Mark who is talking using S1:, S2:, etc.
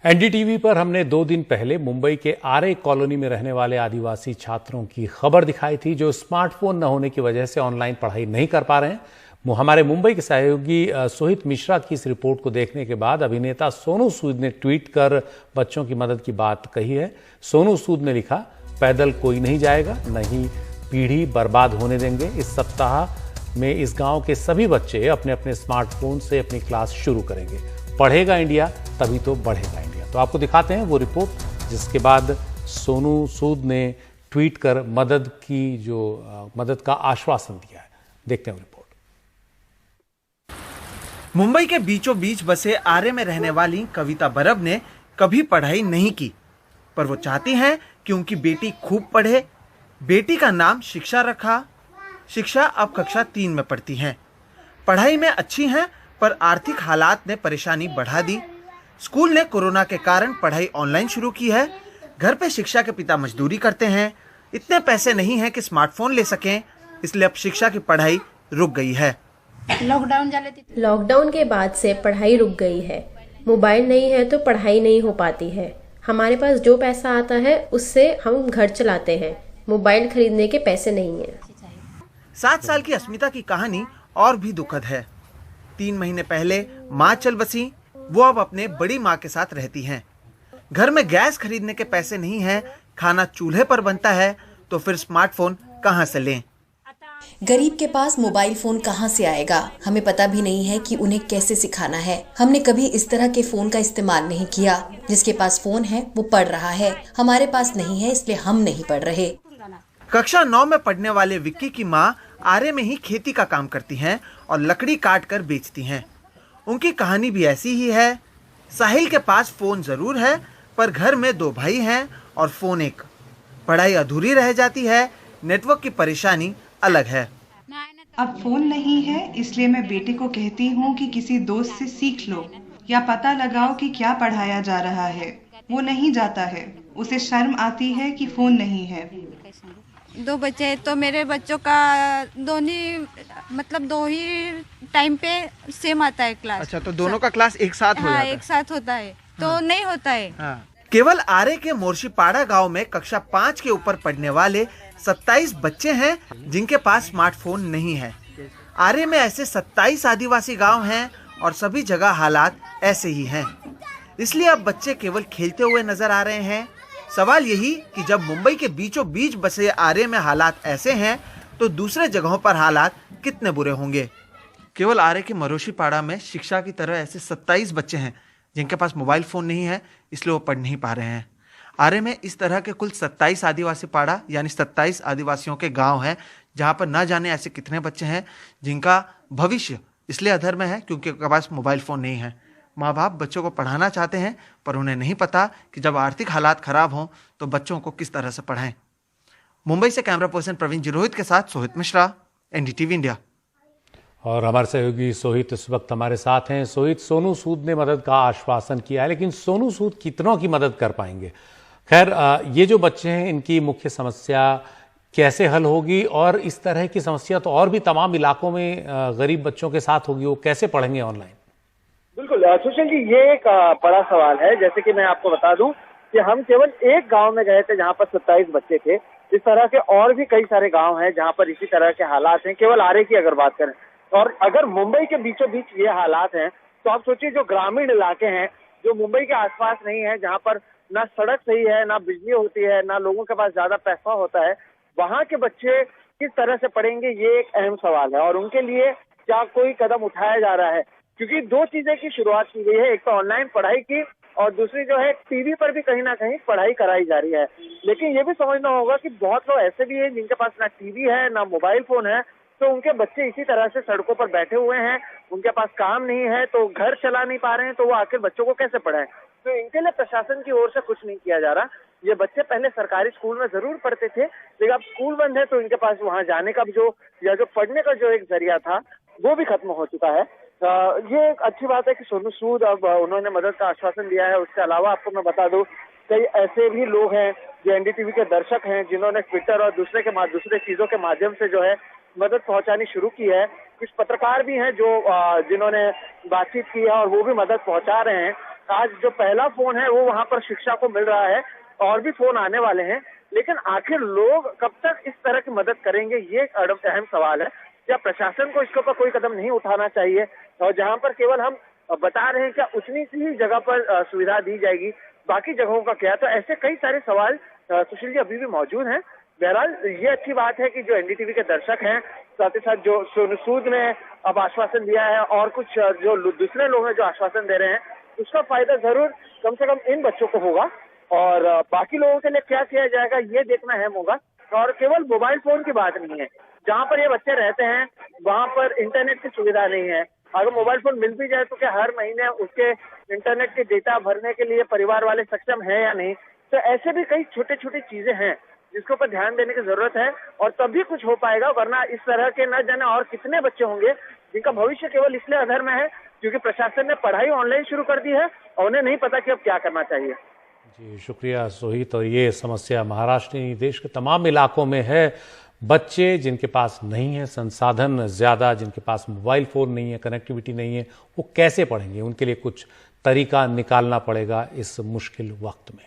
S1: NDTV पर हमने 2 दिन पहले मुंबई के आरे कॉलोनी में रहने वाले आदिवासी छात्रों की खबर दिखाई थी जो स्मार्टफोन न होने की वजह से ऑनलाइन पढ़ाई नहीं कर पा रहे हैं। हमारे मुंबई के सहयोगी सोहित मिश्रा की इस रिपोर्ट को देखने के बाद अभिनेता सोनू सूद ने ट्वीट कर बच्चों की मदद की बात कही है। सोनू सूद ने लिखा, पैदल कोई नहीं जाएगा, नहीं पीढ़ी बर्बाद होने देंगे। इस सप्ताह में इस गांव के सभी बच्चे अपने अपने स्मार्टफोन से अपनी क्लास शुरू करेंगे। पढ़ेगा इंडिया तभी तो बढ़ेगा इंडिया। तो आपको दिखाते हैं वो रिपोर्ट, जिसके बाद सोनू सूद ने ट्वीट कर मदद का आश्वासन दिया है। देखते हैं रिपोर्ट।
S2: मुंबई के बीचों बीच बसे आरे में रहने वाली कविता बरब ने कभी पढ़ाई नहीं की, पर वो चाहती हैं कि उनकी बेटी खूब पढ़े। बेटी का नाम शिक्षा रखा। शिक्षा अब कक्षा 3 में पढ़ती हैं। पढ़ाई में अच्छी हैं, पर आर्थिक हालात ने परेशानी बढ़ा दी। स्कूल ने कोरोना के कारण पढ़ाई ऑनलाइन शुरू की है। घर पे शिक्षा के पिता मजदूरी करते हैं। इतने पैसे नहीं हैं कि स्मार्टफोन ले सकें, इसलिए अब शिक्षा की पढ़ाई रुक गई है।
S3: लॉकडाउन के बाद से पढ़ाई रुक गई है। मोबाइल नहीं है तो पढ़ाई नहीं हो पाती है। हमारे पास जो पैसा आता है उससे हम घर चलाते हैं। मोबाइल खरीदने के पैसे नहीं है।
S2: 7 साल की अस्मिता की कहानी और भी दुखद है। 3 महीने पहले माँ चल बसी। वो अब अपने बड़ी माँ के साथ रहती हैं। घर में गैस खरीदने के पैसे नहीं हैं, खाना चूल्हे पर बनता है, तो फिर स्मार्टफोन कहाँ से लें?
S4: गरीब के पास मोबाइल फोन कहाँ से आएगा? हमें पता भी नहीं है कि उन्हें कैसे सिखाना है। हमने कभी इस तरह के फोन का इस्तेमाल नहीं किया। जिसके पास फोन है वो पढ़ रहा है, हमारे पास नहीं है, इसलिए हम नहीं पढ़ रहे।
S2: कक्षा 9 में पढ़ने वाले विक्की की माँ आरे में ही खेती का काम करती हैं और लकड़ी काट कर बेचती हैं। उनकी कहानी भी ऐसी ही है। साहिल के पास फोन जरूर है, पर घर में 2 भाई हैं और फोन एक। पढ़ाई अधूरी रह जाती है। नेटवर्क की परेशानी अलग है।
S5: अब फोन नहीं है, इसलिए मैं बेटे को कहती हूँ कि किसी दोस्त से सीख लो या पता लगाओ कि क्या पढ़ाया जा रहा है। वो नहीं जाता है, उसे शर्म आती है कि फोन नहीं है।
S6: 2 बच्चे हैं तो मेरे बच्चों का दो ही टाइम पे सेम आता है क्लास।
S2: अच्छा, तो दोनों का क्लास एक साथ हो जाता है?
S6: एक साथ होता है तो नहीं होता है।
S2: केवल आरे के मोर्शीपाड़ा गांव में कक्षा 5 के ऊपर पढ़ने वाले 27 बच्चे हैं जिनके पास स्मार्टफोन नहीं है। आरे में ऐसे 27 आदिवासी गांव हैं और सभी जगह हालात ऐसे ही हैं। इसलिए अब बच्चे केवल खेलते हुए नजर आ रहे हैं। सवाल यही कि जब मुंबई के बीचों बीच बसे आरे में हालात ऐसे हैं, तो दूसरे जगहों पर हालात कितने बुरे होंगे। केवल आरे के मरोशीपाड़ा में शिक्षा की तरह ऐसे 27 बच्चे हैं जिनके पास मोबाइल फ़ोन नहीं है, इसलिए वो पढ़ नहीं पा रहे हैं। आरे में इस तरह के कुल 27 आदिवासी पाड़ा यानी 27 आदिवासियों के गांव हैं, जहां पर न जाने ऐसे कितने बच्चे हैं जिनका भविष्य इसलिए अधर में है क्योंकि उनके पास मोबाइल फ़ोन नहीं है। माँ बाप बच्चों को पढ़ाना चाहते हैं, पर उन्हें नहीं पता कि जब आर्थिक हालात खराब हों तो बच्चों को किस तरह से पढ़ाएं। मुंबई से कैमरा पर्सन प्रवीण जिरोहित के साथ सोहित मिश्रा, एनडीटीवी इंडिया।
S1: और हमारे सहयोगी सोहित इस वक्त हमारे साथ हैं। सोहित, सोनू सूद ने मदद का आश्वासन किया है, लेकिन सोनू सूद कितनों की मदद कर पाएंगे? खैर, ये जो बच्चे हैं इनकी मुख्य समस्या कैसे हल होगी, और इस तरह की समस्या तो और भी तमाम इलाकों में गरीब बच्चों के साथ होगी, वो कैसे पढ़ेंगे ऑनलाइन?
S7: बिल्कुल सुशील जी, ये एक बड़ा सवाल है। जैसे कि मैं आपको बता दूं कि हम केवल एक गांव में गए थे जहां पर 27 बच्चे थे। इस तरह के और भी कई सारे गांव हैं जहां पर इसी तरह के हालात हैं। केवल आरे की अगर बात करें, और अगर मुंबई के बीचों बीच ये हालात हैं, तो आप सोचिए जो ग्रामीण इलाके हैं जो मुंबई के आसपास नहीं है, जहाँ पर ना सड़क सही है, ना बिजली होती है, ना लोगों के पास ज्यादा पैसा होता है, वहाँ के बच्चे किस तरह से पढ़ेंगे, ये एक अहम सवाल है। और उनके लिए क्या कोई कदम उठाया जा रहा है? क्योंकि 2 चीजें की शुरुआत की गई है, एक तो ऑनलाइन पढ़ाई की, और दूसरी जो है टीवी पर भी कहीं ना कहीं पढ़ाई कराई जा रही है। लेकिन ये भी समझना होगा कि बहुत लोग ऐसे भी हैं जिनके पास ना टीवी है, ना मोबाइल फोन है, तो उनके बच्चे इसी तरह से सड़कों पर बैठे हुए हैं। उनके पास काम नहीं है, तो घर चला नहीं पा रहे हैं, तो वो आखिर बच्चों को कैसे पढ़ाएं? तो इनके लिए प्रशासन की ओर से कुछ नहीं किया जा रहा। ये बच्चे पहले सरकारी स्कूल में जरूर पढ़ते थे, लेकिन अब स्कूल बंद है तो इनके पास वहां जाने का जो पढ़ने का जो एक जरिया था वो भी खत्म हो चुका है। ये एक अच्छी बात है कि सोनू सूद अब उन्होंने मदद का आश्वासन दिया है। उसके अलावा आपको मैं बता दूं, कई ऐसे भी लोग हैं जो एनडीटीवी के दर्शक हैं जिन्होंने ट्विटर और दूसरे चीजों के माध्यम से जो है मदद पहुंचानी शुरू की है। कुछ पत्रकार भी हैं जो जिन्होंने बातचीत की है और वो भी मदद पहुंचा रहे हैं। आज जो पहला फोन है वो वहां पर शिक्षा को मिल रहा है, और भी फोन आने वाले हैं, लेकिन आखिर लोग कब तक इस तरह की मदद करेंगे, ये एक अहम सवाल है। क्या प्रशासन को इसके ऊपर कोई कदम नहीं उठाना चाहिए, और जहां पर केवल हम बता रहे हैं क्या उतनी सी ही जगह पर सुविधा दी जाएगी, बाकी जगहों का क्या? तो ऐसे कई सारे सवाल सुशील जी अभी भी मौजूद हैं। बहरहाल ये अच्छी बात है कि जो एनडीटीवी के दर्शक हैं, साथ ही साथ जो सोनू सूद ने अब आश्वासन दिया है और कुछ जो दूसरे लोग हैं जो आश्वासन दे रहे हैं, उसका फायदा जरूर कम से कम इन बच्चों को होगा, और बाकी लोगों के लिए क्या किया जाएगा ये देखना अहम होगा। और केवल मोबाइल फोन की बात नहीं है, जहाँ पर ये बच्चे रहते हैं वहाँ पर इंटरनेट की सुविधा नहीं है। अगर मोबाइल फोन मिल भी जाए तो क्या हर महीने उसके इंटरनेट के डेटा भरने के लिए परिवार वाले सक्षम है या नहीं? तो ऐसे भी कई छोटे छोटी चीजें हैं जिसके ऊपर ध्यान देने की जरूरत है, और तभी कुछ हो पाएगा, वरना इस तरह के न जाने और कितने बच्चे होंगे जिनका भविष्य केवल इसलिए अधर में है क्योंकि प्रशासन ने पढ़ाई ऑनलाइन शुरू कर दी है और उन्हें नहीं पता कि अब क्या करना चाहिए।
S1: जी शुक्रिया सोहित। और ये समस्या महाराष्ट्र नहीं देश के तमाम इलाकों में है। बच्चे जिनके पास नहीं है संसाधन ज़्यादा, जिनके पास मोबाइल फ़ोन नहीं है, कनेक्टिविटी नहीं है, वो कैसे पढ़ेंगे? उनके लिए कुछ तरीका निकालना पड़ेगा इस मुश्किल वक्त में।